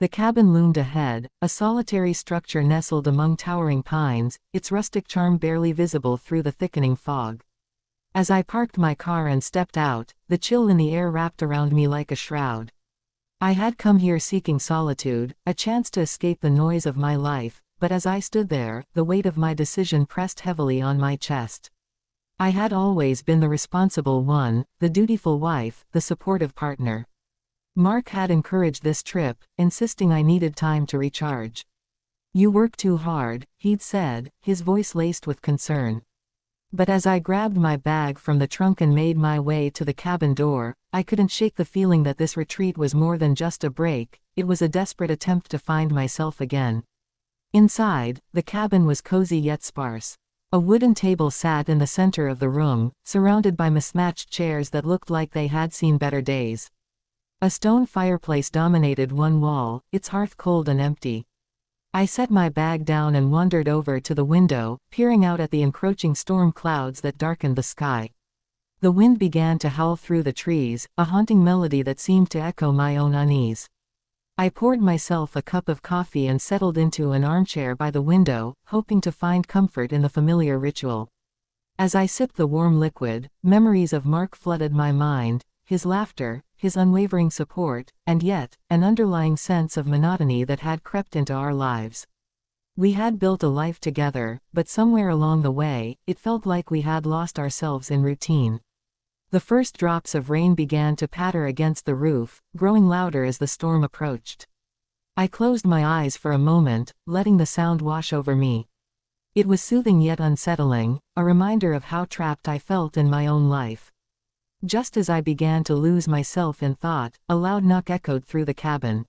The cabin loomed ahead, a solitary structure nestled among towering pines, its rustic charm barely visible through the thickening fog. As I parked my car and stepped out, the chill in the air wrapped around me like a shroud. I had come here seeking solitude, a chance to escape the noise of my life, but as I stood there, the weight of my decision pressed heavily on my chest. I had always been the responsible one, the dutiful wife, the supportive partner. Mark had encouraged this trip, insisting I needed time to recharge. "You work too hard," he'd said, his voice laced with concern. But as I grabbed my bag from the trunk and made my way to the cabin door, I couldn't shake the feeling that this retreat was more than just a break, it was a desperate attempt to find myself again. Inside, the cabin was cozy yet sparse. A wooden table sat in the center of the room, surrounded by mismatched chairs that looked like they had seen better days. A stone fireplace dominated one wall, its hearth cold and empty. I set my bag down and wandered over to the window, peering out at the encroaching storm clouds that darkened the sky. The wind began to howl through the trees, a haunting melody that seemed to echo my own unease. I poured myself a cup of coffee and settled into an armchair by the window, hoping to find comfort in the familiar ritual. As I sipped the warm liquid, memories of Mark flooded my mind, his laughter, his unwavering support, and yet, an underlying sense of monotony that had crept into our lives. We had built a life together, but somewhere along the way, it felt like we had lost ourselves in routine. The first drops of rain began to patter against the roof, growing louder as the storm approached. I closed my eyes for a moment, letting the sound wash over me. It was soothing yet unsettling, a reminder of how trapped I felt in my own life. Just as I began to lose myself in thought, a loud knock echoed through the cabin.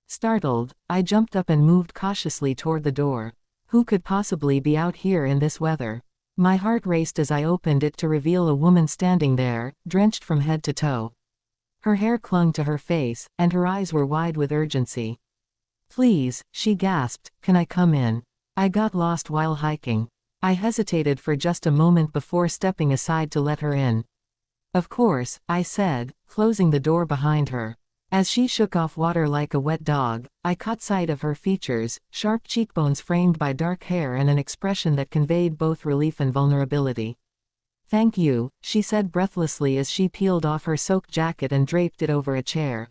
Startled, I jumped up and moved cautiously toward the door. Who could possibly be out here in this weather? My heart raced as I opened it to reveal a woman standing there, drenched from head to toe. Her hair clung to her face, and her eyes were wide with urgency. "Please," she gasped, "can I come in? I got lost while hiking." I hesitated for just a moment before stepping aside to let her in. "Of course," I said, closing the door behind her. As she shook off water like a wet dog, I caught sight of her features, sharp cheekbones framed by dark hair and an expression that conveyed both relief and vulnerability. "Thank you," she said breathlessly as she peeled off her soaked jacket and draped it over a chair.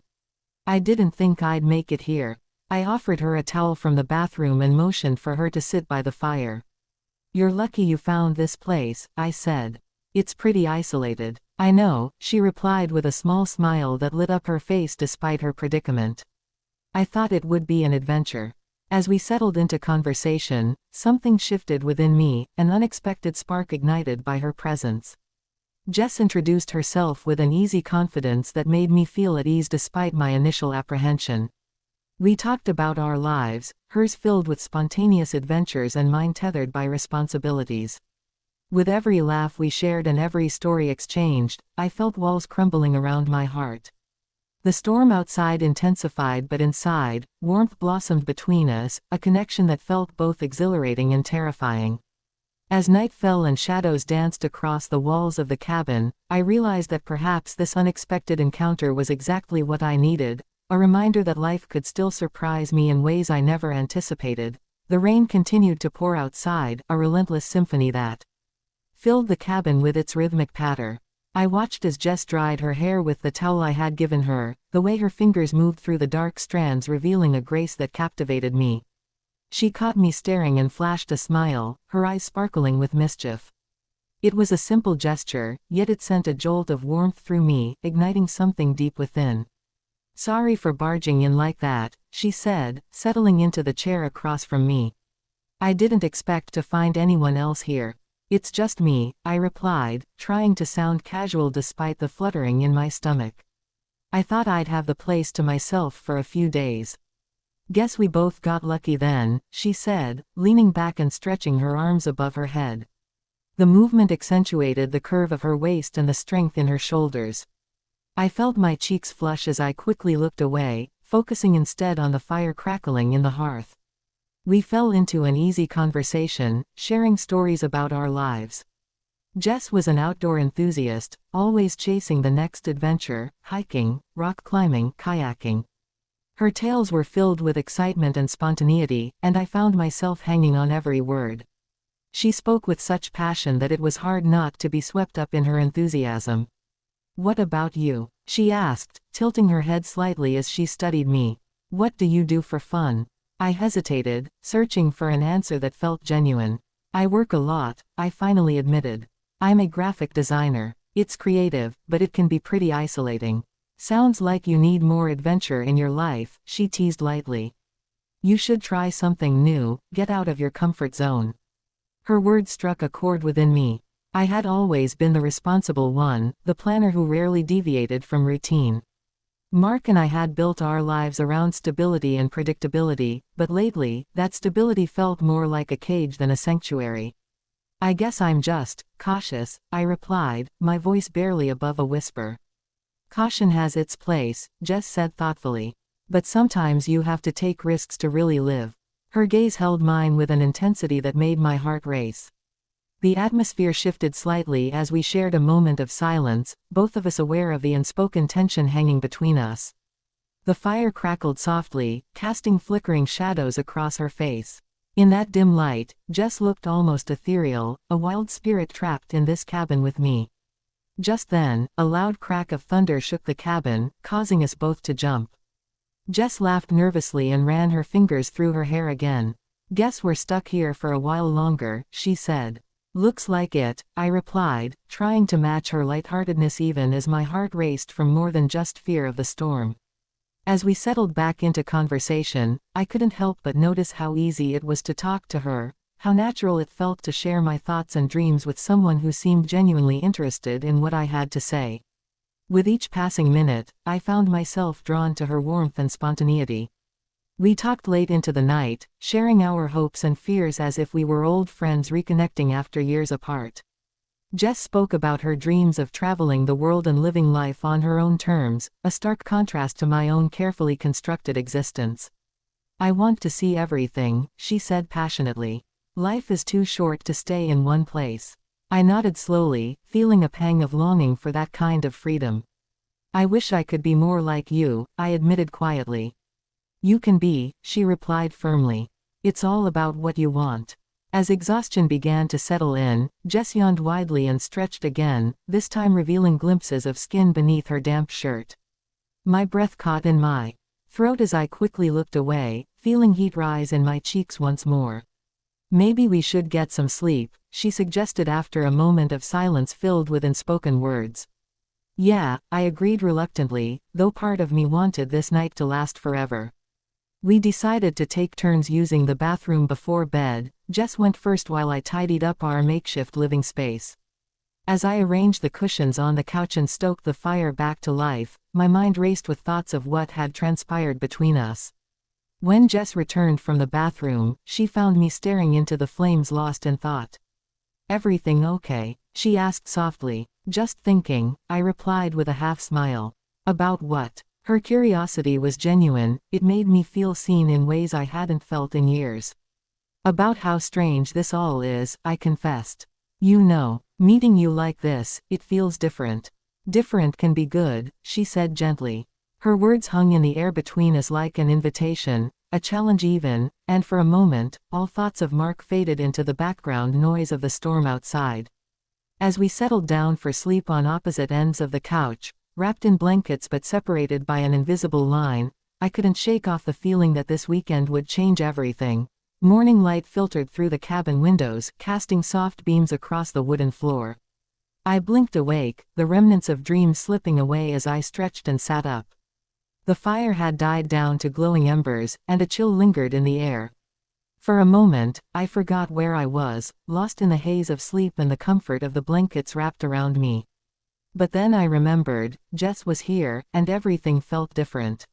"I didn't think I'd make it here." I offered her a towel from the bathroom and motioned for her to sit by the fire. "You're lucky you found this place," I said. "It's pretty isolated." "I know," she replied with a small smile that lit up her face despite her predicament. "I thought it would be an adventure." As we settled into conversation, something shifted within me, an unexpected spark ignited by her presence. Jess introduced herself with an easy confidence that made me feel at ease despite my initial apprehension. We talked about our lives, hers filled with spontaneous adventures and mine tethered by responsibilities. With every laugh we shared and every story exchanged, I felt walls crumbling around my heart. The storm outside intensified, but inside, warmth blossomed between us, a connection that felt both exhilarating and terrifying. As night fell and shadows danced across the walls of the cabin, I realized that perhaps this unexpected encounter was exactly what I needed, a reminder that life could still surprise me in ways I never anticipated. The rain continued to pour outside, a relentless symphony that filled the cabin with its rhythmic patter. I watched as Jess dried her hair with the towel I had given her, the way her fingers moved through the dark strands revealing a grace that captivated me. She caught me staring and flashed a smile, her eyes sparkling with mischief. It was a simple gesture, yet it sent a jolt of warmth through me, igniting something deep within. "Sorry for barging in like that," she said, settling into the chair across from me. "I didn't expect to find anyone else here." "It's just me," I replied, trying to sound casual despite the fluttering in my stomach. "I thought I'd have the place to myself for a few days." "Guess we both got lucky then," she said, leaning back and stretching her arms above her head. The movement accentuated the curve of her waist and the strength in her shoulders. I felt my cheeks flush as I quickly looked away, focusing instead on the fire crackling in the hearth. We fell into an easy conversation, sharing stories about our lives. Jess was an outdoor enthusiast, always chasing the next adventure, hiking, rock climbing, kayaking. Her tales were filled with excitement and spontaneity, and I found myself hanging on every word. She spoke with such passion that it was hard not to be swept up in her enthusiasm. "What about you?" she asked, tilting her head slightly as she studied me. "What do you do for fun?" I hesitated, searching for an answer that felt genuine. "I work a lot," I finally admitted. "I'm a graphic designer. It's creative, but it can be pretty isolating." "Sounds like you need more adventure in your life," she teased lightly. "You should try something new, get out of your comfort zone." Her words struck a chord within me. I had always been the responsible one, the planner who rarely deviated from routine. Mark and I had built our lives around stability and predictability, but lately, that stability felt more like a cage than a sanctuary. "I guess I'm just cautious," I replied, my voice barely above a whisper. "Caution has its place," Jess said thoughtfully. "But sometimes you have to take risks to really live." Her gaze held mine with an intensity that made my heart race. The atmosphere shifted slightly as we shared a moment of silence, both of us aware of the unspoken tension hanging between us. The fire crackled softly, casting flickering shadows across her face. In that dim light, Jess looked almost ethereal, a wild spirit trapped in this cabin with me. Just then, a loud crack of thunder shook the cabin, causing us both to jump. Jess laughed nervously and ran her fingers through her hair again. "Guess we're stuck here for a while longer," she said. "Looks like it," I replied, trying to match her lightheartedness even as my heart raced from more than just fear of the storm. As we settled back into conversation, I couldn't help but notice how easy it was to talk to her, how natural it felt to share my thoughts and dreams with someone who seemed genuinely interested in what I had to say. With each passing minute, I found myself drawn to her warmth and spontaneity. We talked late into the night, sharing our hopes and fears as if we were old friends reconnecting after years apart. Jess spoke about her dreams of traveling the world and living life on her own terms, a stark contrast to my own carefully constructed existence. "I want to see everything," she said passionately. "Life is too short to stay in one place." I nodded slowly, feeling a pang of longing for that kind of freedom. "I wish I could be more like you," I admitted quietly. "You can be," she replied firmly. "It's all about what you want." As exhaustion began to settle in, Jess yawned widely and stretched again, this time revealing glimpses of skin beneath her damp shirt. My breath caught in my throat as I quickly looked away, feeling heat rise in my cheeks once more. "Maybe we should get some sleep," she suggested after a moment of silence filled with unspoken words. "Yeah," I agreed reluctantly, though part of me wanted this night to last forever. We decided to take turns using the bathroom before bed. Jess went first while I tidied up our makeshift living space. As I arranged the cushions on the couch and stoked the fire back to life, my mind raced with thoughts of what had transpired between us. When Jess returned from the bathroom, she found me staring into the flames lost in thought. "Everything okay?" she asked softly. "Just thinking," I replied with a half smile. "About what?" Her curiosity was genuine, it made me feel seen in ways I hadn't felt in years. "About how strange this all is," I confessed. "You know, meeting you like this, it feels different." "Different can be good," she said gently. Her words hung in the air between us like an invitation, a challenge even, and for a moment, all thoughts of Mark faded into the background noise of the storm outside. As we settled down for sleep on opposite ends of the couch, wrapped in blankets but separated by an invisible line, I couldn't shake off the feeling that this weekend would change everything. Morning light filtered through the cabin windows, casting soft beams across the wooden floor. I blinked awake, the remnants of dreams slipping away as I stretched and sat up. The fire had died down to glowing embers, and a chill lingered in the air. For a moment, I forgot where I was, lost in the haze of sleep and the comfort of the blankets wrapped around me. But then I remembered, Jess was here, and everything felt different.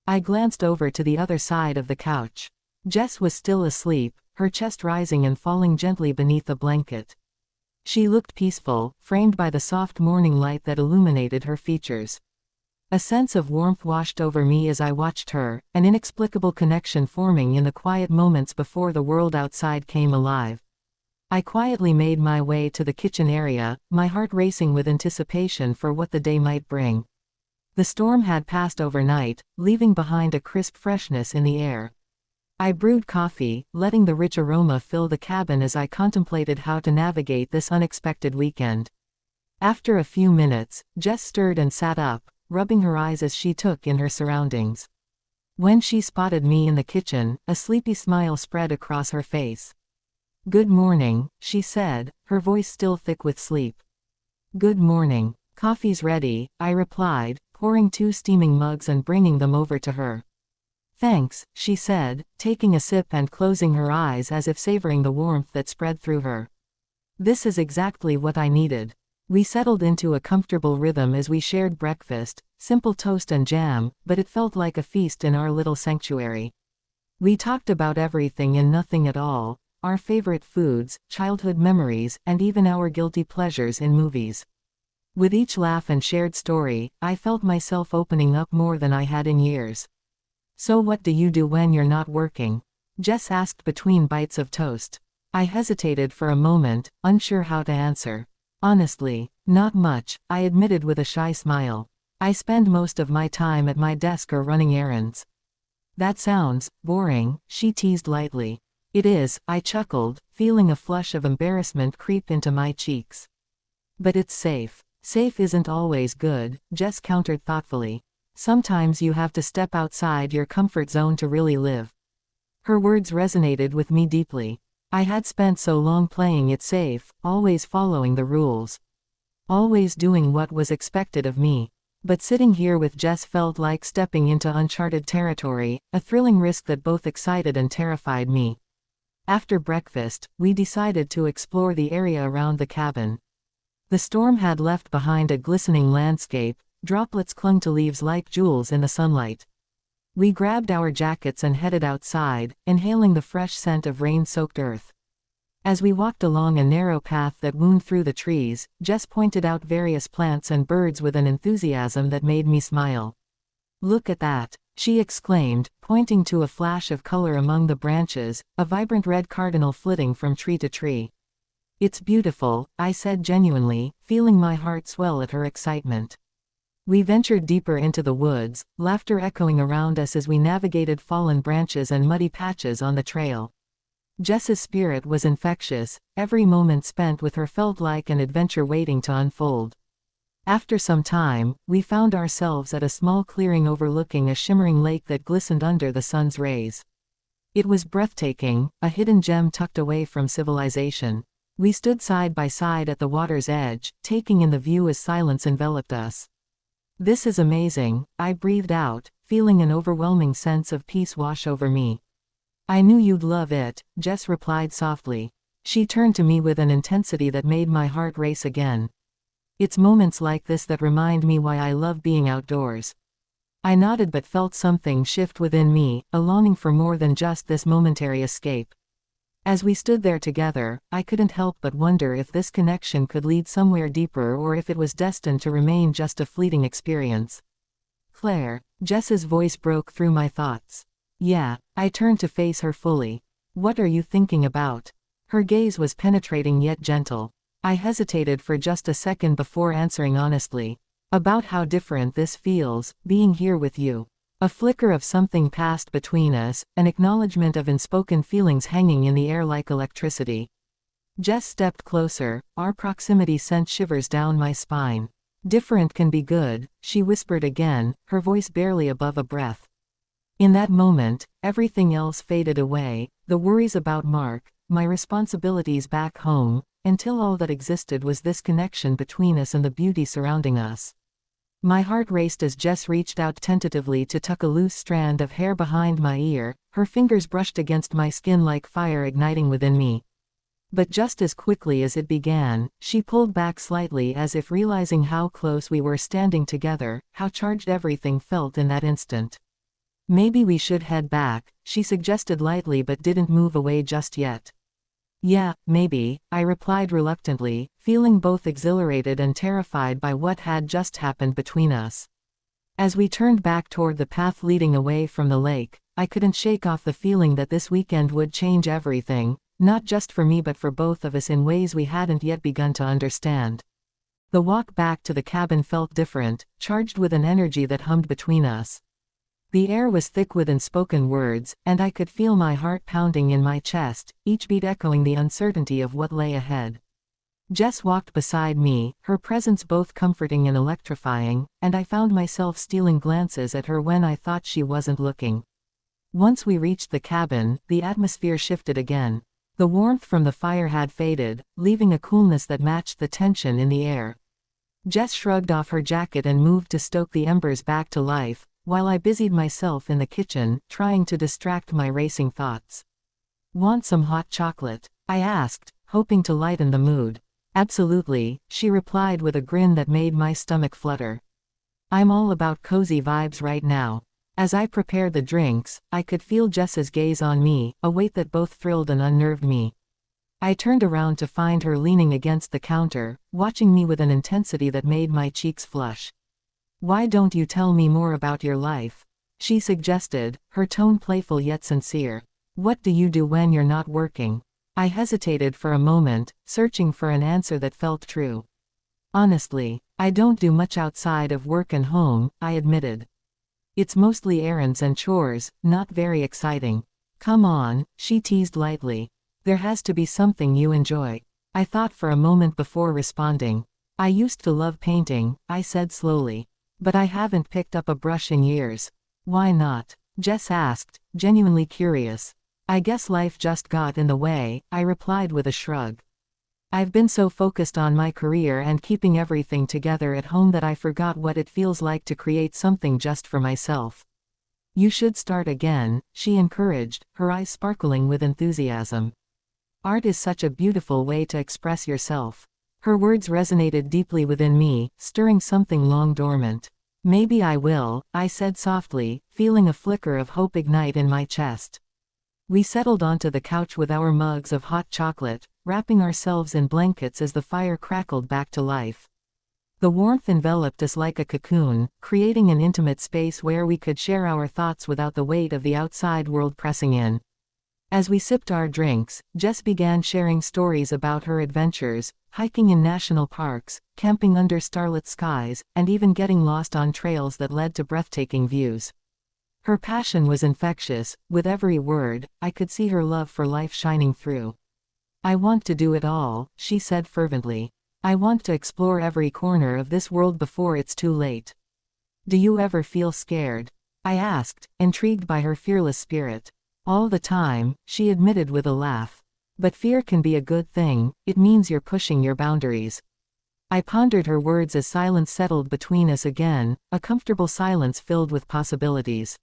I glanced over to the other side of the couch. Jess was still asleep, her chest rising and falling gently beneath the blanket. She looked peaceful, framed by the soft morning light that illuminated her features. A sense of warmth washed over me as I watched her, an inexplicable connection forming in the quiet moments before the world outside came alive. I quietly made my way to the kitchen area, my heart racing with anticipation for what the day might bring. The storm had passed overnight, leaving behind a crisp freshness in the air. I brewed coffee, letting the rich aroma fill the cabin as I contemplated how to navigate this unexpected weekend. After a few minutes, Jess stirred and sat up, rubbing her eyes as she took in her surroundings. When she spotted me in the kitchen, a sleepy smile spread across her face. "Good morning," she said, her voice still thick with sleep. "Good morning. Coffee's ready," I replied, pouring 2 steaming mugs and bringing them over to her. "Thanks," she said, taking a sip and closing her eyes as if savoring the warmth that spread through her. "This is exactly what I needed." We settled into a comfortable rhythm as we shared breakfast, simple toast and jam, but it felt like a feast in our little sanctuary. We talked about everything and nothing at all, our favorite foods, childhood memories, and even our guilty pleasures in movies. With each laugh and shared story, I felt myself opening up more than I had in years. "So what do you do when you're not working?" Jess asked between bites of toast. I hesitated for a moment, unsure how to answer. "Honestly, not much," I admitted with a shy smile. "I spend most of my time at my desk or running errands." "That sounds boring," she teased lightly. "It is," I chuckled, feeling a flush of embarrassment creep into my cheeks. "But it's safe." "Safe isn't always good," Jess countered thoughtfully. "Sometimes you have to step outside your comfort zone to really live." Her words resonated with me deeply. I had spent so long playing it safe, always following the rules. Always doing what was expected of me. But sitting here with Jess felt like stepping into uncharted territory, a thrilling risk that both excited and terrified me. After breakfast, we decided to explore the area around the cabin. The storm had left behind a glistening landscape, droplets clung to leaves like jewels in the sunlight. We grabbed our jackets and headed outside, inhaling the fresh scent of rain-soaked earth. As we walked along a narrow path that wound through the trees, Jess pointed out various plants and birds with an enthusiasm that made me smile. "Look at that," she exclaimed, pointing to a flash of color among the branches, a vibrant red cardinal flitting from tree to tree. "It's beautiful," I said genuinely, feeling my heart swell at her excitement. We ventured deeper into the woods, laughter echoing around us as we navigated fallen branches and muddy patches on the trail. Jess's spirit was infectious, every moment spent with her felt like an adventure waiting to unfold. After some time, we found ourselves at a small clearing overlooking a shimmering lake that glistened under the sun's rays. It was breathtaking, a hidden gem tucked away from civilization. We stood side by side at the water's edge, taking in the view as silence enveloped us. "This is amazing," I breathed out, feeling an overwhelming sense of peace wash over me. "I knew you'd love it," Jess replied softly. She turned to me with an intensity that made my heart race again. "It's moments like this that remind me why I love being outdoors." I nodded but felt something shift within me, a longing for more than just this momentary escape. As we stood there together, I couldn't help but wonder if this connection could lead somewhere deeper or if it was destined to remain just a fleeting experience. "Claire," Jess's voice broke through my thoughts. "Yeah," I turned to face her fully. "What are you thinking about?" Her gaze was penetrating yet gentle. I hesitated for just a second before answering honestly. "About how different this feels, being here with you." A flicker of something passed between us, an acknowledgement of unspoken feelings hanging in the air like electricity. Jess stepped closer, our proximity sent shivers down my spine. "Different can be good," she whispered again, her voice barely above a breath. In that moment, everything else faded away, the worries about Mark, my responsibilities back home, until all that existed was this connection between us and the beauty surrounding us. My heart raced as Jess reached out tentatively to tuck a loose strand of hair behind my ear, her fingers brushed against my skin like fire igniting within me. But just as quickly as it began, she pulled back slightly as if realizing how close we were standing together, how charged everything felt in that instant. "Maybe we should head back," she suggested lightly but didn't move away just yet. "Yeah, maybe," I replied reluctantly, feeling both exhilarated and terrified by what had just happened between us. As we turned back toward the path leading away from the lake, I couldn't shake off the feeling that this weekend would change everything, not just for me but for both of us in ways we hadn't yet begun to understand. The walk back to the cabin felt different, charged with an energy that hummed between us. The air was thick with unspoken words, and I could feel my heart pounding in my chest, each beat echoing the uncertainty of what lay ahead. Jess walked beside me, her presence both comforting and electrifying, and I found myself stealing glances at her when I thought she wasn't looking. Once we reached the cabin, the atmosphere shifted again. The warmth from the fire had faded, leaving a coolness that matched the tension in the air. Jess shrugged off her jacket and moved to stoke the embers back to life, while I busied myself in the kitchen, trying to distract my racing thoughts. "Want some hot chocolate?" I asked, hoping to lighten the mood. "Absolutely," she replied with a grin that made my stomach flutter. "I'm all about cozy vibes right now." As I prepared the drinks, I could feel Jess's gaze on me, a weight that both thrilled and unnerved me. I turned around to find her leaning against the counter, watching me with an intensity that made my cheeks flush. "Why don't you tell me more about your life?" she suggested, her tone playful yet sincere. "What do you do when you're not working?" I hesitated for a moment, searching for an answer that felt true. "Honestly, I don't do much outside of work and home," I admitted. "It's mostly errands and chores, not very exciting." "Come on," she teased lightly. "There has to be something you enjoy." I thought for a moment before responding. "I used to love painting," I said slowly. "But I haven't picked up a brush in years." "Why not?" Jess asked, genuinely curious. "I guess life just got in the way," I replied with a shrug. "I've been so focused on my career and keeping everything together at home that I forgot what it feels like to create something just for myself." "You should start again," she encouraged, her eyes sparkling with enthusiasm. "Art is such a beautiful way to express yourself." Her words resonated deeply within me, stirring something long dormant. "Maybe I will," I said softly, feeling a flicker of hope ignite in my chest. We settled onto the couch with our mugs of hot chocolate, wrapping ourselves in blankets as the fire crackled back to life. The warmth enveloped us like a cocoon, creating an intimate space where we could share our thoughts without the weight of the outside world pressing in. As we sipped our drinks, Jess began sharing stories about her adventures, hiking in national parks, camping under starlit skies, and even getting lost on trails that led to breathtaking views. Her passion was infectious, with every word, I could see her love for life shining through. "I want to do it all," she said fervently. "I want to explore every corner of this world before it's too late." "Do you ever feel scared?" I asked, intrigued by her fearless spirit. "All the time," she admitted with a laugh. "But fear can be a good thing, it means you're pushing your boundaries." I pondered her words as silence settled between us again, a comfortable silence filled with possibilities.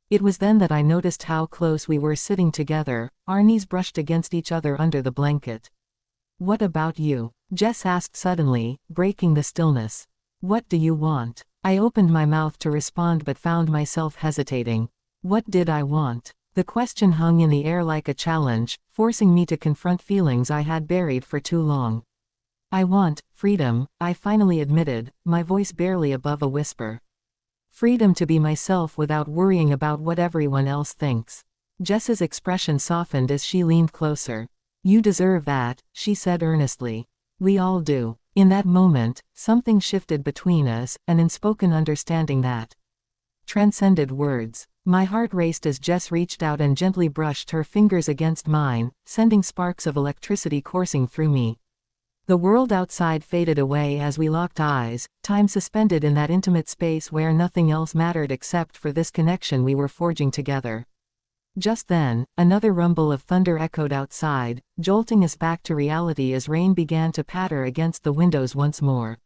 It was then that I noticed how close we were sitting together, our knees brushed against each other under the blanket. "What about you?" Jess asked suddenly, breaking the stillness. "What do you want?" I opened my mouth to respond but found myself hesitating. What did I want? The question hung in the air like a challenge, forcing me to confront feelings I had buried for too long. "I want freedom," I finally admitted, my voice barely above a whisper. "Freedom to be myself without worrying about what everyone else thinks." Jess's expression softened as she leaned closer. "You deserve that," she said earnestly. "We all do." In that moment, something shifted between us, an unspoken understanding that transcended words. My heart raced as Jess reached out and gently brushed her fingers against mine, sending sparks of electricity coursing through me. The world outside faded away as we locked eyes, time suspended in that intimate space where nothing else mattered except for this connection we were forging together. Just then, another rumble of thunder echoed outside, jolting us back to reality as rain began to patter against the windows once more.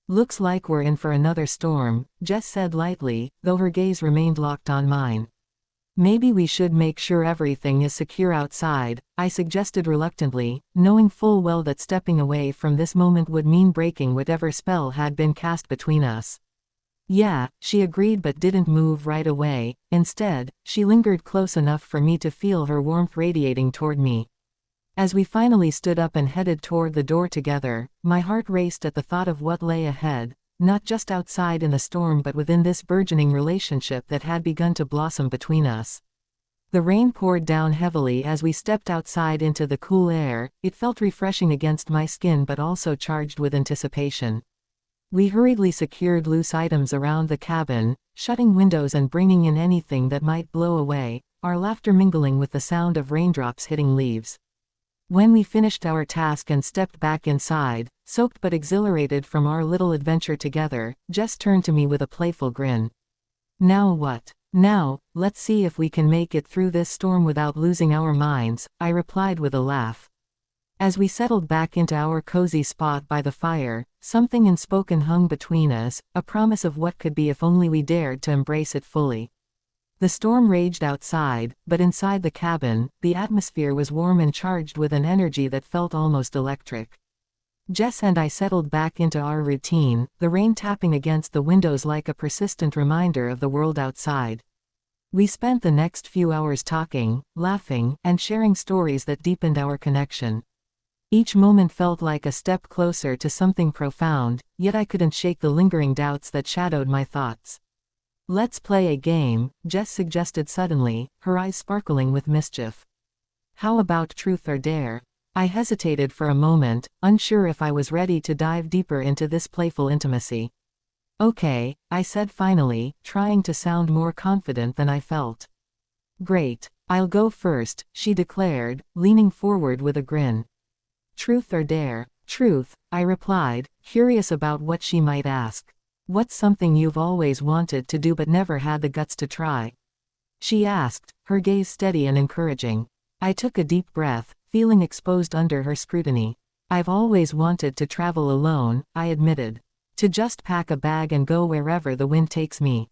"Looks like we're in for another storm," Jess said lightly, though her gaze remained locked on mine. "Maybe we should make sure everything is secure outside," I suggested reluctantly, knowing full well that stepping away from this moment would mean breaking whatever spell had been cast between us. "Yeah," she agreed but didn't move right away. Instead, she lingered close enough for me to feel her warmth radiating toward me. As we finally stood up and headed toward the door together, my heart raced at the thought of what lay ahead, not just outside in the storm but within this burgeoning relationship that had begun to blossom between us. The rain poured down heavily as we stepped outside into the cool air. It felt refreshing against my skin but also charged with anticipation. We hurriedly secured loose items around the cabin, shutting windows and bringing in anything that might blow away, our laughter mingling with the sound of raindrops hitting leaves. When we finished our task and stepped back inside, soaked but exhilarated from our little adventure together, Jess turned to me with a playful grin. "Now what? Now, let's see if we can make it through this storm without losing our minds," I replied with a laugh. As we settled back into our cozy spot by the fire, something unspoken hung between us, a promise of what could be if only we dared to embrace it fully. The storm raged outside, but inside the cabin, the atmosphere was warm and charged with an energy that felt almost electric. Jess and I settled back into our routine, the rain tapping against the windows like a persistent reminder of the world outside. We spent the next few hours talking, laughing, and sharing stories that deepened our connection. Each moment felt like a step closer to something profound, yet I couldn't shake the lingering doubts that shadowed my thoughts. "Let's play a game," Jess suggested suddenly, her eyes sparkling with mischief. "How about truth or dare?" I hesitated for a moment, unsure if I was ready to dive deeper into this playful intimacy. "Okay," I said finally, trying to sound more confident than I felt. "Great. I'll go first," she declared, leaning forward with a grin. "Truth or dare?" "Truth," I replied, curious about what she might ask. "What's something you've always wanted to do but never had the guts to try?" she asked, her gaze steady and encouraging. I took a deep breath, feeling exposed under her scrutiny. "I've always wanted to travel alone," I admitted. "To just pack a bag and go wherever the wind takes me."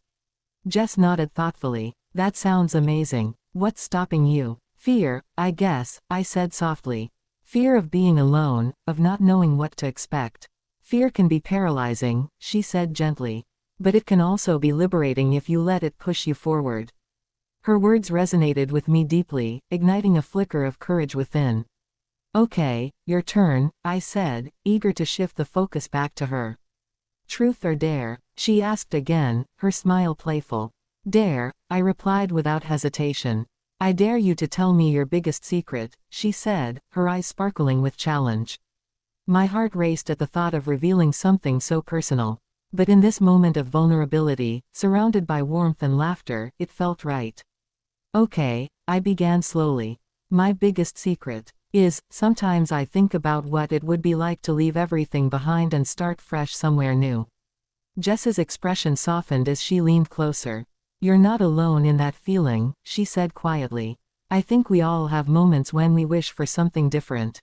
Jess nodded thoughtfully. "That sounds amazing. What's stopping you?" "Fear, I guess," I said softly. "Fear of being alone, of not knowing what to expect." "Fear can be paralyzing," she said gently. "But it can also be liberating if you let it push you forward." Her words resonated with me deeply, igniting a flicker of courage within. "Okay, your turn," I said, eager to shift the focus back to her. "Truth or dare?" she asked again, her smile playful. "Dare," I replied without hesitation. "I dare you to tell me your biggest secret," she said, her eyes sparkling with challenge. My heart raced at the thought of revealing something so personal. But in this moment of vulnerability, surrounded by warmth and laughter, it felt right. "Okay," I began slowly. "My biggest secret is, sometimes I think about what it would be like to leave everything behind and start fresh somewhere new." Jess's expression softened as she leaned closer. "You're not alone in that feeling," she said quietly. "I think we all have moments when we wish for something different."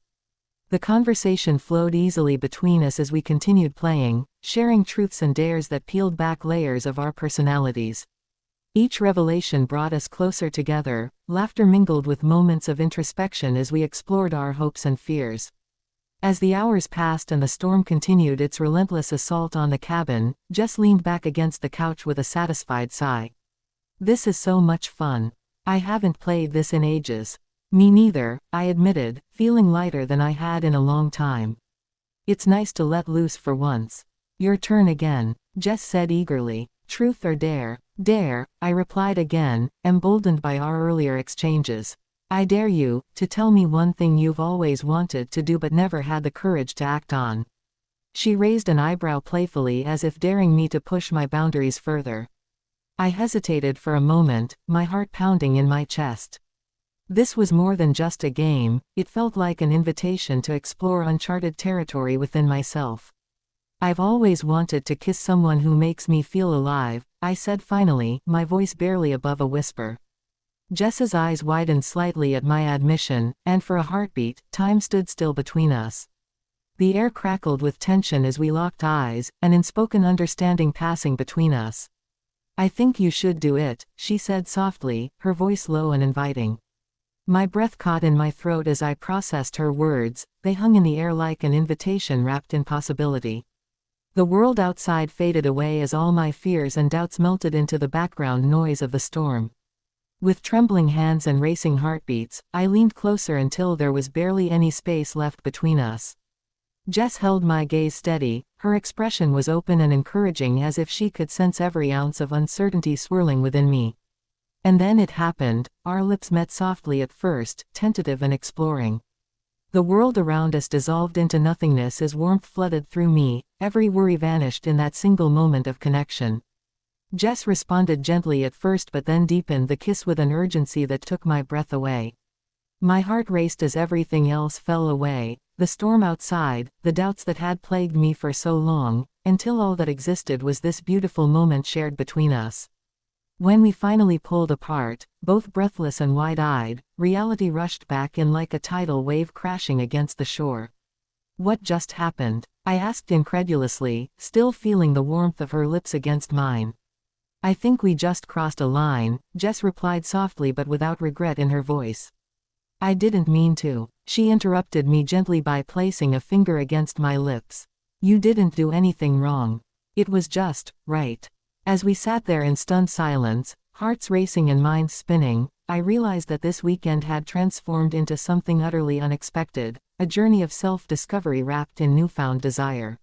The conversation flowed easily between us as we continued playing, sharing truths and dares that peeled back layers of our personalities. Each revelation brought us closer together, laughter mingled with moments of introspection as we explored our hopes and fears. As the hours passed and the storm continued its relentless assault on the cabin, Jess leaned back against the couch with a satisfied sigh. "This is so much fun. I haven't played this in ages." "Me neither," I admitted, feeling lighter than I had in a long time. "It's nice to let loose for once." "Your turn again," Jess said eagerly. "Truth or dare?" "Dare," I replied again, emboldened by our earlier exchanges. "I dare you to tell me one thing you've always wanted to do but never had the courage to act on." She raised an eyebrow playfully as if daring me to push my boundaries further. I hesitated for a moment, my heart pounding in my chest. This was more than just a game, it felt like an invitation to explore uncharted territory within myself. "I've always wanted to kiss someone who makes me feel alive," I said finally, my voice barely above a whisper. Jess's eyes widened slightly at my admission, and for a heartbeat, time stood still between us. The air crackled with tension as we locked eyes, an unspoken understanding passing between us. "I think you should do it," she said softly, her voice low and inviting. My breath caught in my throat as I processed her words, they hung in the air like an invitation wrapped in possibility. The world outside faded away as all my fears and doubts melted into the background noise of the storm. With trembling hands and racing heartbeats, I leaned closer until there was barely any space left between us. Jess held my gaze steady, her expression was open and encouraging as if she could sense every ounce of uncertainty swirling within me. And then it happened, our lips met softly at first, tentative and exploring. The world around us dissolved into nothingness as warmth flooded through me, every worry vanished in that single moment of connection. Jess responded gently at first but then deepened the kiss with an urgency that took my breath away. My heart raced as everything else fell away, the storm outside, the doubts that had plagued me for so long, until all that existed was this beautiful moment shared between us. When we finally pulled apart, both breathless and wide-eyed, reality rushed back in like a tidal wave crashing against the shore. What just happened? I asked incredulously, still feeling the warmth of her lips against mine. I think we just crossed a line, Jess replied softly but without regret in her voice. I didn't mean to. She interrupted me gently by placing a finger against my lips. You didn't do anything wrong. It was just right. As we sat there in stunned silence, hearts racing and minds spinning, I realized that this weekend had transformed into something utterly unexpected, a journey of self-discovery wrapped in newfound desire.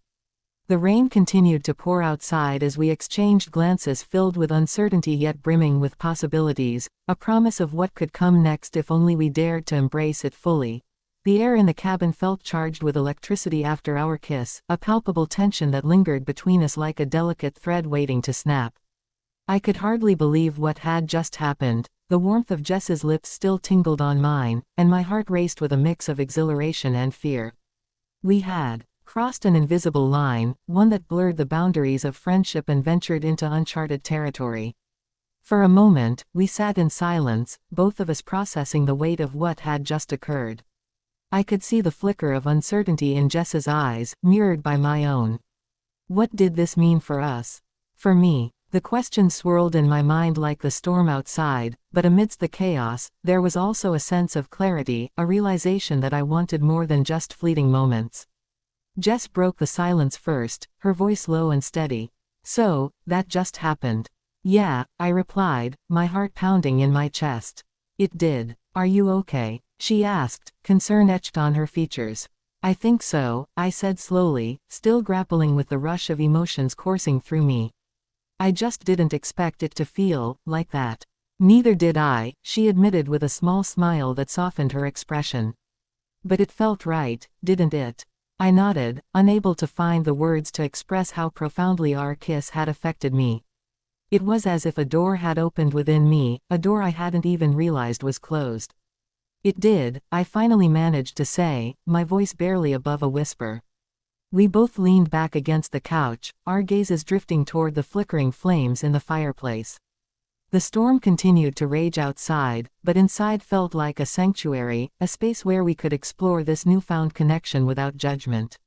The rain continued to pour outside as we exchanged glances filled with uncertainty yet brimming with possibilities, a promise of what could come next if only we dared to embrace it fully. The air in the cabin felt charged with electricity after our kiss, a palpable tension that lingered between us like a delicate thread waiting to snap. I could hardly believe what had just happened. The warmth of Jess's lips still tingled on mine, and my heart raced with a mix of exhilaration and fear. We had crossed an invisible line, one that blurred the boundaries of friendship and ventured into uncharted territory. For a moment, we sat in silence, both of us processing the weight of what had just occurred. I could see the flicker of uncertainty in Jess's eyes, mirrored by my own. What did this mean for us? For me, the questions swirled in my mind like the storm outside, but amidst the chaos, there was also a sense of clarity, a realization that I wanted more than just fleeting moments. Jess broke the silence first, her voice low and steady. So, that just happened. Yeah, I replied, my heart pounding in my chest. It did. Are you okay? She asked, concern etched on her features. I think so, I said slowly, still grappling with the rush of emotions coursing through me. I just didn't expect it to feel like that. Neither did I, she admitted with a small smile that softened her expression. But it felt right, didn't it? I nodded, unable to find the words to express how profoundly our kiss had affected me. It was as if a door had opened within me, a door I hadn't even realized was closed. It did, I finally managed to say, my voice barely above a whisper. We both leaned back against the couch, our gazes drifting toward the flickering flames in the fireplace. The storm continued to rage outside, but inside felt like a sanctuary, a space where we could explore this newfound connection without judgment.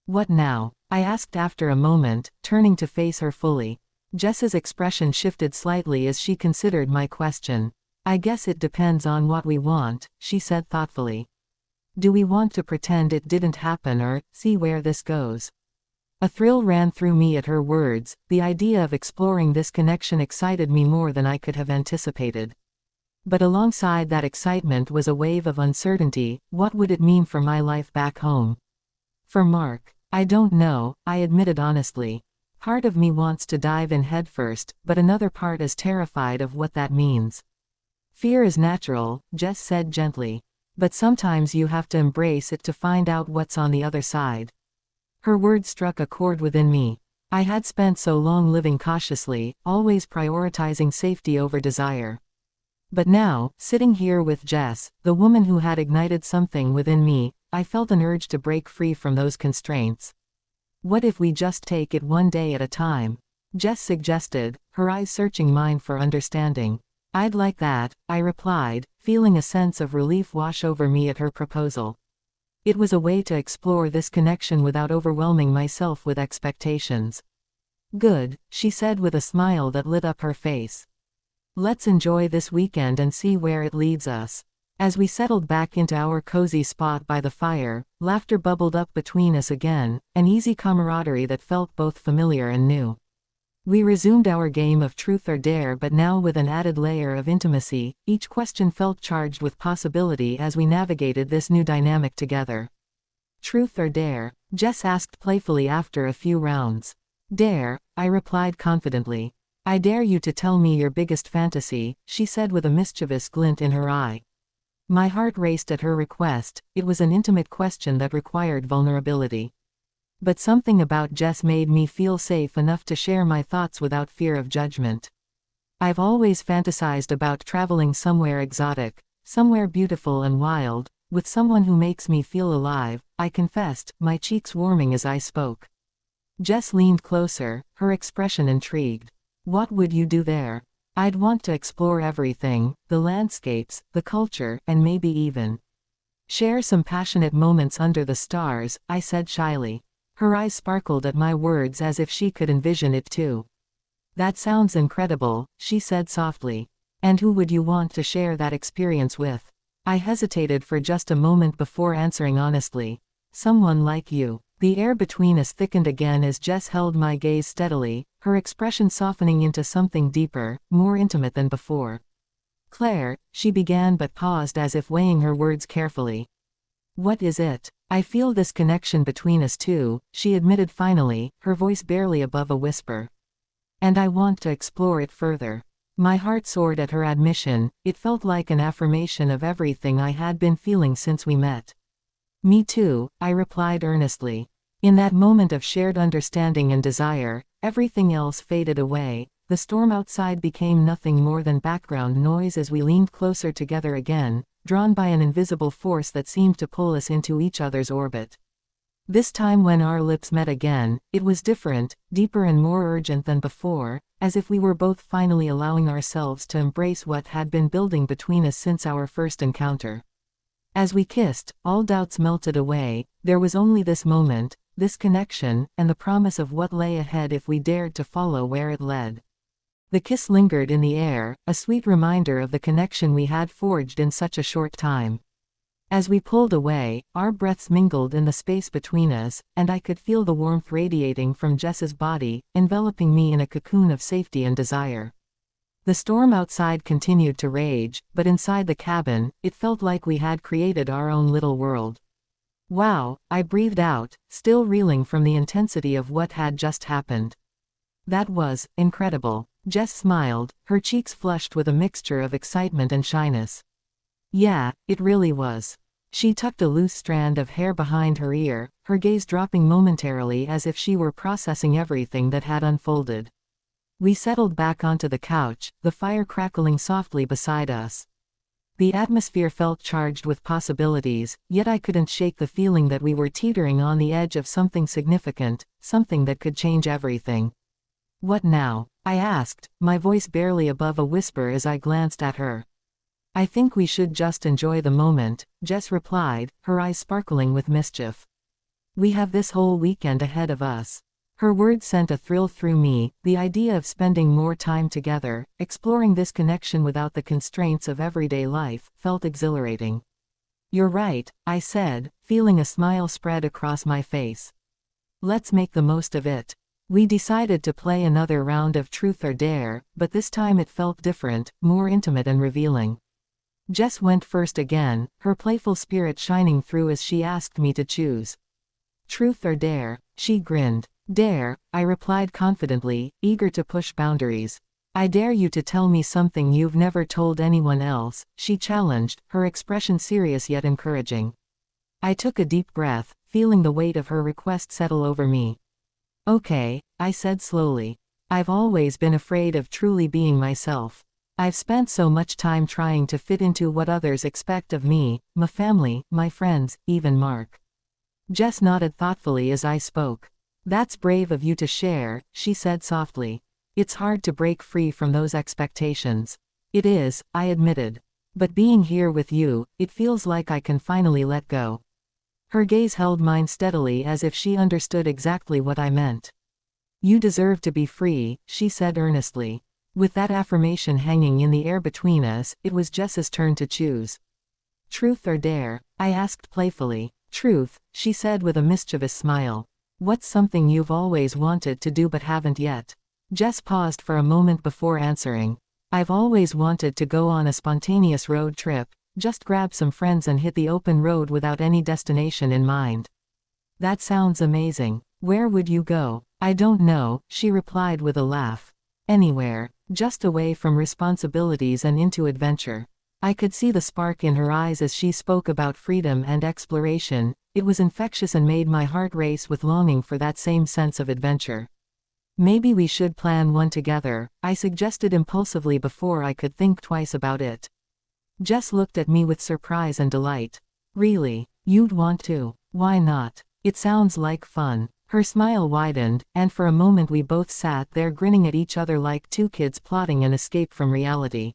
What now? I asked after a moment, turning to face her fully. Jess's expression shifted slightly as she considered my question. I guess it depends on what we want, she said thoughtfully. Do we want to pretend it didn't happen or see where this goes? A thrill ran through me at her words. The idea of exploring this connection excited me more than I could have anticipated. But alongside that excitement was a wave of uncertainty. What would it mean for my life back home? For Mark, I don't know, I admitted honestly. Part of me wants to dive in headfirst, but another part is terrified of what that means. Fear is natural, Jess said gently. But sometimes you have to embrace it to find out what's on the other side. Her words struck a chord within me. I had spent so long living cautiously, always prioritizing safety over desire. But now, sitting here with Jess, the woman who had ignited something within me, I felt an urge to break free from those constraints. What if we just take it one day at a time? Jess suggested, her eyes searching mine for understanding. I'd like that, I replied, feeling a sense of relief wash over me at her proposal. It was a way to explore this connection without overwhelming myself with expectations. Good, she said with a smile that lit up her face. Let's enjoy this weekend and see where it leads us. As we settled back into our cozy spot by the fire, laughter bubbled up between us again, an easy camaraderie that felt both familiar and new. We resumed our game of truth or dare, but now with an added layer of intimacy. Each question felt charged with possibility as we navigated this new dynamic together. Truth or dare? Jess asked playfully after a few rounds. Dare, I replied confidently. I dare you to tell me your biggest fantasy, she said with a mischievous glint in her eye. My heart raced at her request. It was an intimate question that required vulnerability. But something about Jess made me feel safe enough to share my thoughts without fear of judgment. I've always fantasized about traveling somewhere exotic, somewhere beautiful and wild, with someone who makes me feel alive, I confessed, my cheeks warming as I spoke. Jess leaned closer, her expression intrigued. What would you do there? I'd want to explore everything, the landscapes, the culture, and maybe even share some passionate moments under the stars, I said shyly. Her eyes sparkled at my words as if she could envision it too. That sounds incredible, she said softly. And who would you want to share that experience with? I hesitated for just a moment before answering honestly. Someone like you. The air between us thickened again as Jess held my gaze steadily, her expression softening into something deeper, more intimate than before. Claire, she began but paused as if weighing her words carefully. What is it? I feel this connection between us two, she admitted finally, her voice barely above a whisper. And I want to explore it further. My heart soared at her admission, it felt like an affirmation of everything I had been feeling since we met. Me too, I replied earnestly. In that moment of shared understanding and desire, everything else faded away. The storm outside became nothing more than background noise as we leaned closer together again, drawn by an invisible force that seemed to pull us into each other's orbit. This time when our lips met again, it was different, deeper and more urgent than before, as if we were both finally allowing ourselves to embrace what had been building between us since our first encounter. As we kissed, all doubts melted away, there was only this moment, this connection, and the promise of what lay ahead if we dared to follow where it led. The kiss lingered in the air, a sweet reminder of the connection we had forged in such a short time. As we pulled away, our breaths mingled in the space between us, and I could feel the warmth radiating from Jess's body, enveloping me in a cocoon of safety and desire. The storm outside continued to rage, but inside the cabin, it felt like we had created our own little world. Wow, I breathed out, still reeling from the intensity of what had just happened. That was incredible. Jess smiled, her cheeks flushed with a mixture of excitement and shyness. Yeah, it really was. She tucked a loose strand of hair behind her ear, her gaze dropping momentarily as if she were processing everything that had unfolded. We settled back onto the couch, the fire crackling softly beside us. The atmosphere felt charged with possibilities, yet I couldn't shake the feeling that we were teetering on the edge of something significant, something that could change everything. What now? I asked, my voice barely above a whisper as I glanced at her. I think we should just enjoy the moment, Jess replied, her eyes sparkling with mischief. We have this whole weekend ahead of us. Her words sent a thrill through me, the idea of spending more time together, exploring this connection without the constraints of everyday life, felt exhilarating. You're right, I said, feeling a smile spread across my face. Let's make the most of it. We decided to play another round of Truth or Dare, but this time it felt different, more intimate and revealing. Jess went first again, her playful spirit shining through as she asked me to choose. Truth or Dare, she grinned. Dare, I replied confidently, eager to push boundaries. I dare you to tell me something you've never told anyone else, she challenged, her expression serious yet encouraging. I took a deep breath, feeling the weight of her request settle over me. Okay, I said slowly. I've always been afraid of truly being myself. I've spent so much time trying to fit into what others expect of me, my family, my friends, even Mark. Jess nodded thoughtfully as I spoke. That's brave of you to share, she said softly. It's hard to break free from those expectations. It is, I admitted. But being here with you, it feels like I can finally let go. Her gaze held mine steadily as if she understood exactly what I meant. You deserve to be free, she said earnestly. With that affirmation hanging in the air between us, it was Jess's turn to choose. Truth or dare? I asked playfully. Truth, she said with a mischievous smile. What's something you've always wanted to do but haven't yet? Jess paused for a moment before answering. I've always wanted to go on a spontaneous road trip, just grab some friends and hit the open road without any destination in mind. That sounds amazing. Where would you go? I don't know, she replied with a laugh. Anywhere, just away from responsibilities and into adventure. I could see the spark in her eyes as she spoke about freedom and exploration. It was infectious and made my heart race with longing for that same sense of adventure. Maybe we should plan one together, I suggested impulsively before I could think twice about it. Jess looked at me with surprise and delight. Really? You'd want to? Why not? It sounds like fun. Her smile widened, and for a moment we both sat there grinning at each other like two kids plotting an escape from reality.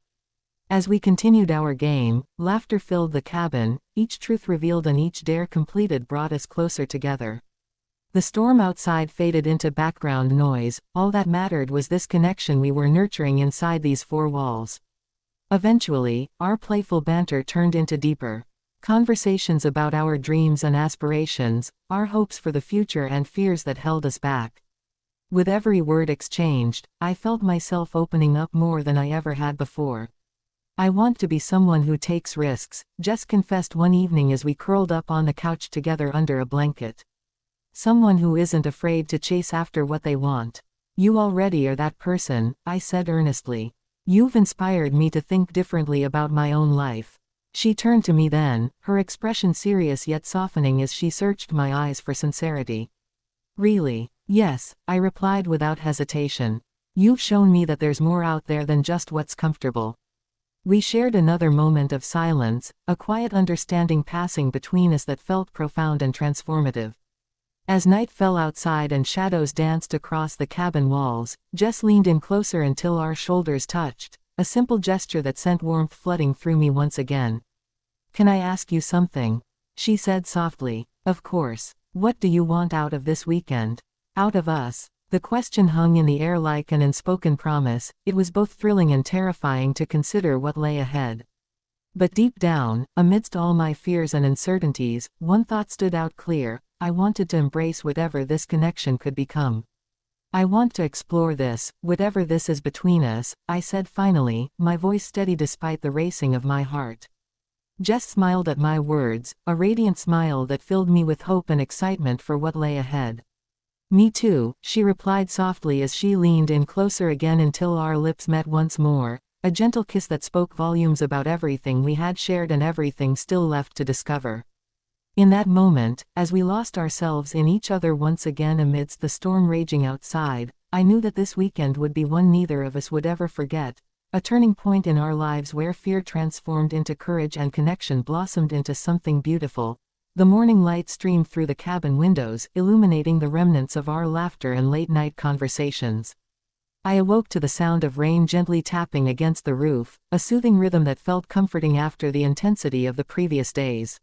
As we continued our game, laughter filled the cabin, each truth revealed and each dare completed brought us closer together. The storm outside faded into background noise, all that mattered was this connection we were nurturing inside these four walls. Eventually, our playful banter turned into deeper conversations about our dreams and aspirations, our hopes for the future and fears that held us back. With every word exchanged, I felt myself opening up more than I ever had before. I want to be someone who takes risks, Jess confessed one evening as we curled up on the couch together under a blanket. Someone who isn't afraid to chase after what they want. You already are that person, I said earnestly. You've inspired me to think differently about my own life. She turned to me then, her expression serious yet softening as she searched my eyes for sincerity. Really? Yes, I replied without hesitation. You've shown me that there's more out there than just what's comfortable. We shared another moment of silence, a quiet understanding passing between us that felt profound and transformative. As night fell outside and shadows danced across the cabin walls, Jess leaned in closer until our shoulders touched, a simple gesture that sent warmth flooding through me once again. Can I ask you something? She said softly. Of course. What do you want out of this weekend? Out of us? The question hung in the air like an unspoken promise. It was both thrilling and terrifying to consider what lay ahead. But deep down, amidst all my fears and uncertainties, one thought stood out clear. I wanted to embrace whatever this connection could become. I want to explore this, whatever this is between us, I said finally, my voice steady despite the racing of my heart. Jess smiled at my words, a radiant smile that filled me with hope and excitement for what lay ahead. Me too, she replied softly as she leaned in closer again until our lips met once more, a gentle kiss that spoke volumes about everything we had shared and everything still left to discover. In that moment, as we lost ourselves in each other once again amidst the storm raging outside, I knew that this weekend would be one neither of us would ever forget, a turning point in our lives where fear transformed into courage and connection blossomed into something beautiful. The morning light streamed through the cabin windows, illuminating the remnants of our laughter and late-night conversations. I awoke to the sound of rain gently tapping against the roof, a soothing rhythm that felt comforting after the intensity of the previous days.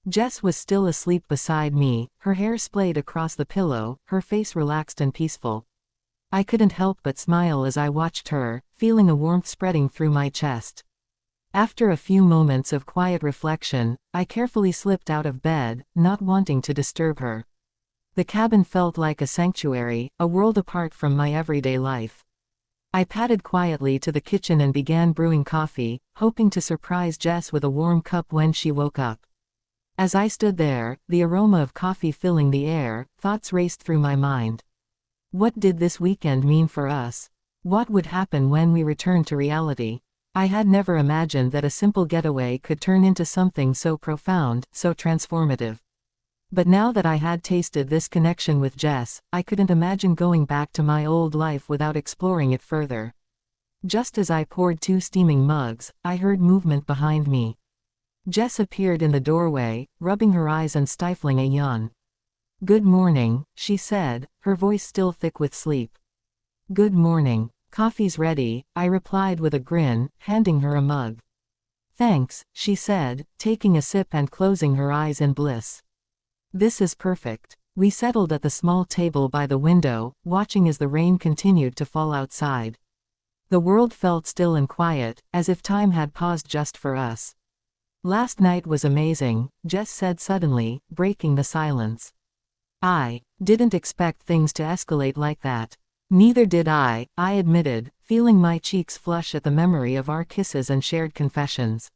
Jess was still asleep beside me, her hair splayed across the pillow, her face relaxed and peaceful. I couldn't help but smile as I watched her, feeling a warmth spreading through my chest. After a few moments of quiet reflection, I carefully slipped out of bed, not wanting to disturb her. The cabin felt like a sanctuary, a world apart from my everyday life. I padded quietly to the kitchen and began brewing coffee, hoping to surprise Jess with a warm cup when she woke up. As I stood there, the aroma of coffee filling the air, thoughts raced through my mind. What did this weekend mean for us? What would happen when we returned to reality? I had never imagined that a simple getaway could turn into something so profound, so transformative. But now that I had tasted this connection with Jess, I couldn't imagine going back to my old life without exploring it further. Just as I poured 2 steaming mugs, I heard movement behind me. Jess appeared in the doorway, rubbing her eyes and stifling a yawn. Good morning, she said, her voice still thick with sleep. Good morning. Coffee's ready, I replied with a grin, handing her a mug. Thanks, she said, taking a sip and closing her eyes in bliss. This is perfect. We settled at the small table by the window, watching as the rain continued to fall outside. The world felt still and quiet, as if time had paused just for us. Last night was amazing, Jess said suddenly, breaking the silence. I didn't expect things to escalate like that. Neither did I admitted, feeling my cheeks flush at the memory of our kisses and shared confessions.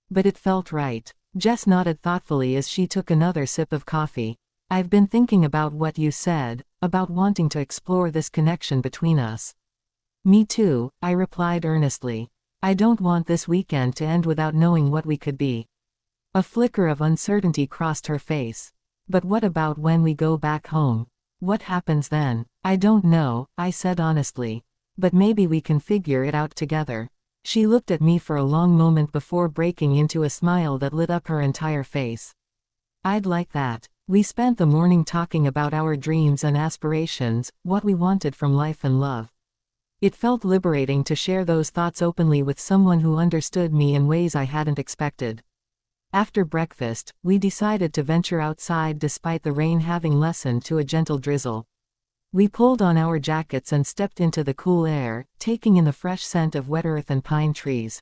But it felt right. Jess nodded thoughtfully as she took another sip of coffee. I've been thinking about what you said, about wanting to explore this connection between us. Me too, I replied earnestly. I don't want this weekend to end without knowing what we could be. A flicker of uncertainty crossed her face. But what about when we go back home? What happens then? I don't know, I said honestly. But maybe we can figure it out together. She looked at me for a long moment before breaking into a smile that lit up her entire face. I'd like that. We spent the morning talking about our dreams and aspirations, what we wanted from life and love. It felt liberating to share those thoughts openly with someone who understood me in ways I hadn't expected. After breakfast, we decided to venture outside despite the rain having lessened to a gentle drizzle. We pulled on our jackets and stepped into the cool air, taking in the fresh scent of wet earth and pine trees.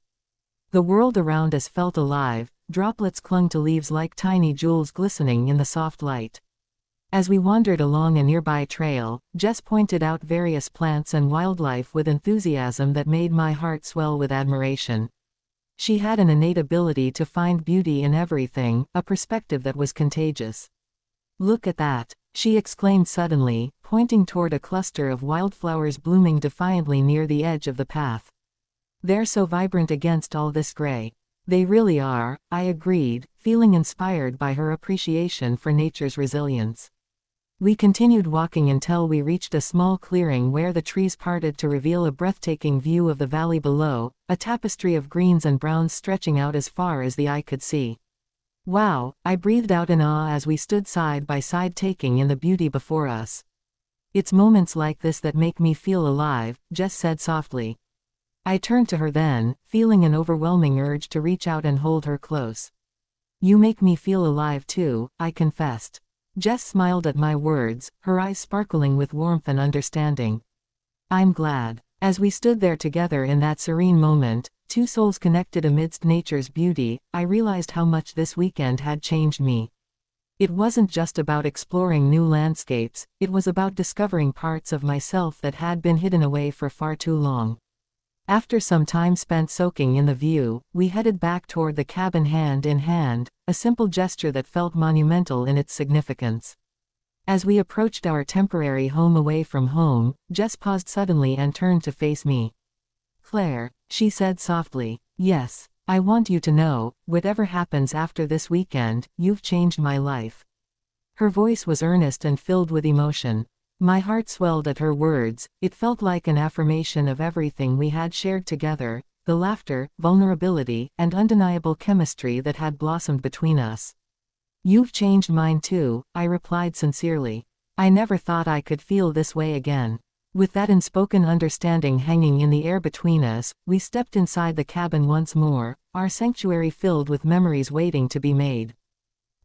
The world around us felt alive, droplets clung to leaves like tiny jewels glistening in the soft light. As we wandered along a nearby trail, Jess pointed out various plants and wildlife with enthusiasm that made my heart swell with admiration. She had an innate ability to find beauty in everything, a perspective that was contagious. "Look at that," she exclaimed suddenly, pointing toward a cluster of wildflowers blooming defiantly near the edge of the path. "They're so vibrant against all this gray." "They really are," I agreed, feeling inspired by her appreciation for nature's resilience. We continued walking until we reached a small clearing where the trees parted to reveal a breathtaking view of the valley below, a tapestry of greens and browns stretching out as far as the eye could see. "Wow," I breathed out in awe as we stood side by side taking in the beauty before us. "It's moments like this that make me feel alive," Jess said softly. I turned to her then, feeling an overwhelming urge to reach out and hold her close. "You make me feel alive too," I confessed. Jess smiled at my words, her eyes sparkling with warmth and understanding. "I'm glad." As we stood there together in that serene moment, two souls connected amidst nature's beauty, I realized how much this weekend had changed me. It wasn't just about exploring new landscapes, it was about discovering parts of myself that had been hidden away for far too long. After some time spent soaking in the view, we headed back toward the cabin hand in hand, a simple gesture that felt monumental in its significance. As we approached our temporary home away from home, Jess paused suddenly and turned to face me. "Claire," she said softly, "yes, I want you to know, whatever happens after this weekend, you've changed my life." Her voice was earnest and filled with emotion. My heart swelled at her words, it felt like an affirmation of everything we had shared together, the laughter, vulnerability, and undeniable chemistry that had blossomed between us. "You've changed mine too," I replied sincerely. "I never thought I could feel this way again." With that unspoken understanding hanging in the air between us, we stepped inside the cabin once more, our sanctuary filled with memories waiting to be made.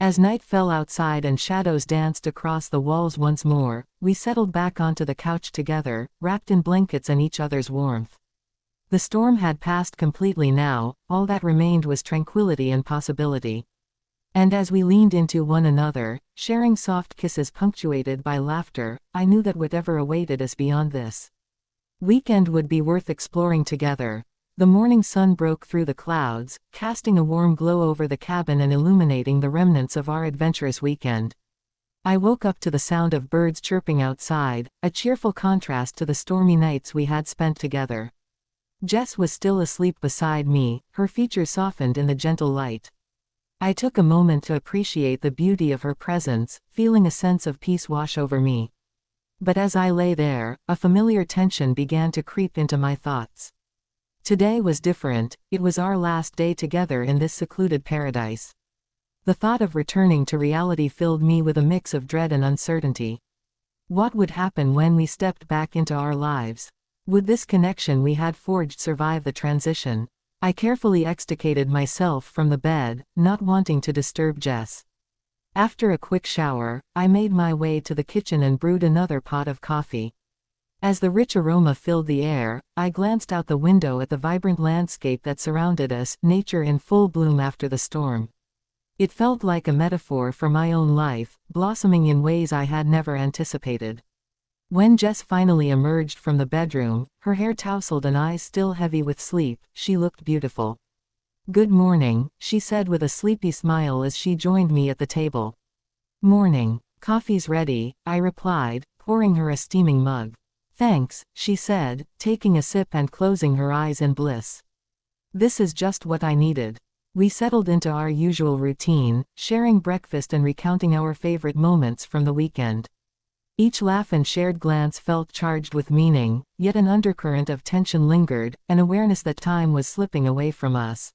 As night fell outside and shadows danced across the walls once more, we settled back onto the couch together, wrapped in blankets and each other's warmth. The storm had passed completely now, all that remained was tranquility and possibility. And as we leaned into one another, sharing soft kisses punctuated by laughter, I knew that whatever awaited us beyond this weekend would be worth exploring together. The morning sun broke through the clouds, casting a warm glow over the cabin and illuminating the remnants of our adventurous weekend. I woke up to the sound of birds chirping outside, a cheerful contrast to the stormy nights we had spent together. Jess was still asleep beside me, her features softened in the gentle light. I took a moment to appreciate the beauty of her presence, feeling a sense of peace wash over me. But as I lay there, a familiar tension began to creep into my thoughts. Today was different, it was our last day together in this secluded paradise. The thought of returning to reality filled me with a mix of dread and uncertainty. What would happen when we stepped back into our lives? Would this connection we had forged survive the transition? I carefully extricated myself from the bed, not wanting to disturb Jess. After a quick shower, I made my way to the kitchen and brewed another pot of coffee. As the rich aroma filled the air, I glanced out the window at the vibrant landscape that surrounded us, nature in full bloom after the storm. It felt like a metaphor for my own life, blossoming in ways I had never anticipated. When Jess finally emerged from the bedroom, her hair tousled and eyes still heavy with sleep, she looked beautiful. "Good morning," she said with a sleepy smile as she joined me at the table. "Morning. Coffee's ready," I replied, pouring her a steaming mug. "Thanks," she said, taking a sip and closing her eyes in bliss. This is just what I needed. We settled into our usual routine, sharing breakfast and recounting our favorite moments from the weekend. Each laugh and shared glance felt charged with meaning, yet an undercurrent of tension lingered, an awareness that time was slipping away from us.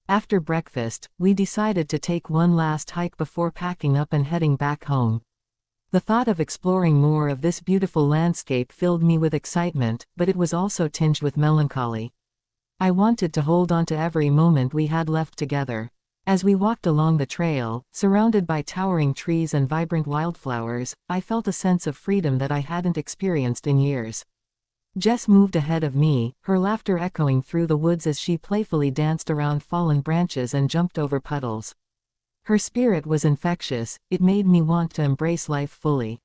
After breakfast, we decided to take one last hike before packing up and heading back home. The thought of exploring more of this beautiful landscape filled me with excitement, but it was also tinged with melancholy. I wanted to hold on to every moment we had left together. As we walked along the trail, surrounded by towering trees and vibrant wildflowers, I felt a sense of freedom that I hadn't experienced in years. Jess moved ahead of me, her laughter echoing through the woods as she playfully danced around fallen branches and jumped over puddles. Her spirit was infectious, it made me want to embrace life fully.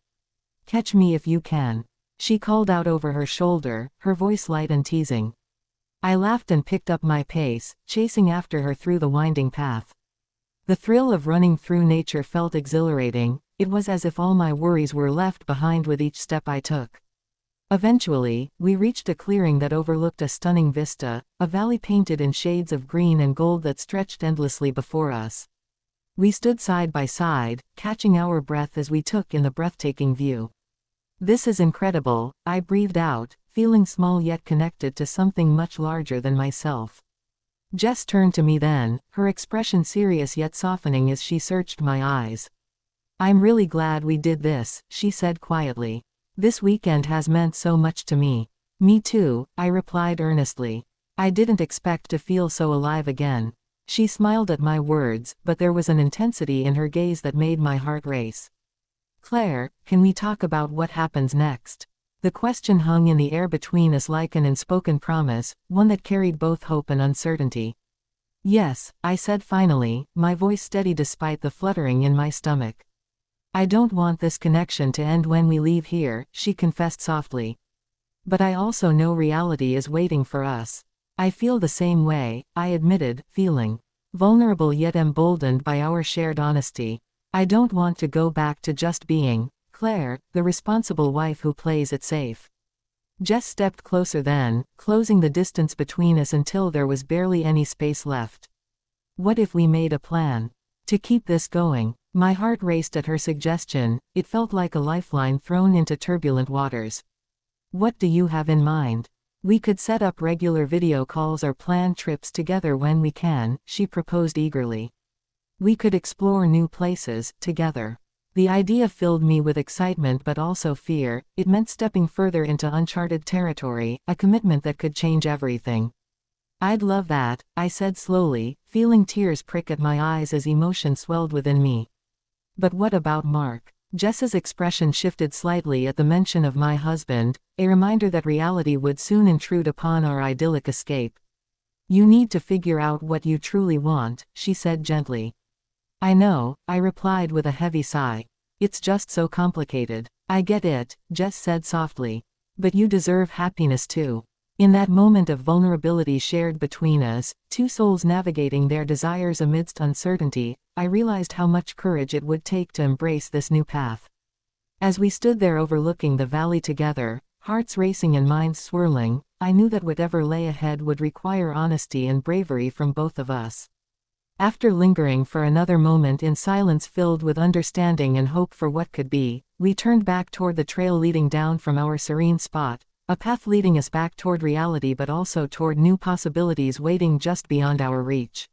"Catch me if you can," she called out over her shoulder, her voice light and teasing. I laughed and picked up my pace, chasing after her through the winding path. The thrill of running through nature felt exhilarating, it was as if all my worries were left behind with each step I took. Eventually, we reached a clearing that overlooked a stunning vista, a valley painted in shades of green and gold that stretched endlessly before us. We stood side by side, catching our breath as we took in the breathtaking view. "This is incredible," I breathed out, feeling small yet connected to something much larger than myself. Jess turned to me then, her expression serious yet softening as she searched my eyes. "I'm really glad we did this," she said quietly. "This weekend has meant so much to me." "Me too," I replied earnestly. "I didn't expect to feel so alive again." She smiled at my words, but there was an intensity in her gaze that made my heart race. "Claire, can we talk about what happens next?" The question hung in the air between us like an unspoken promise, one that carried both hope and uncertainty. "Yes," I said finally, my voice steady despite the fluttering in my stomach. "I don't want this connection to end when we leave here," she confessed softly. "But I also know reality is waiting for us." "I feel the same way," I admitted, feeling vulnerable yet emboldened by our shared honesty. "I don't want to go back to just being Claire, the responsible wife who plays it safe." Jess stepped closer then, closing the distance between us until there was barely any space left. "What if we made a plan to keep this going?" My heart raced at her suggestion, it felt like a lifeline thrown into turbulent waters. "What do you have in mind?" "We could set up regular video calls or plan trips together when we can," she proposed eagerly. "We could explore new places, together." The idea filled me with excitement but also fear, it meant stepping further into uncharted territory, a commitment that could change everything. "I'd love that," I said slowly, feeling tears prick at my eyes as emotion swelled within me. "But what about Mark?" Jess's expression shifted slightly at the mention of my husband, a reminder that reality would soon intrude upon our idyllic escape. "You need to figure out what you truly want," she said gently. "I know," I replied with a heavy sigh. "It's just so complicated." "I get it," Jess said softly. "But you deserve happiness too." In that moment of vulnerability shared between us, two souls navigating their desires amidst uncertainty, I realized how much courage it would take to embrace this new path. As we stood there overlooking the valley together, hearts racing and minds swirling, I knew that whatever lay ahead would require honesty and bravery from both of us. After lingering for another moment in silence filled with understanding and hope for what could be, we turned back toward the trail leading down from our serene spot, a path leading us back toward reality but also toward new possibilities waiting just beyond our reach.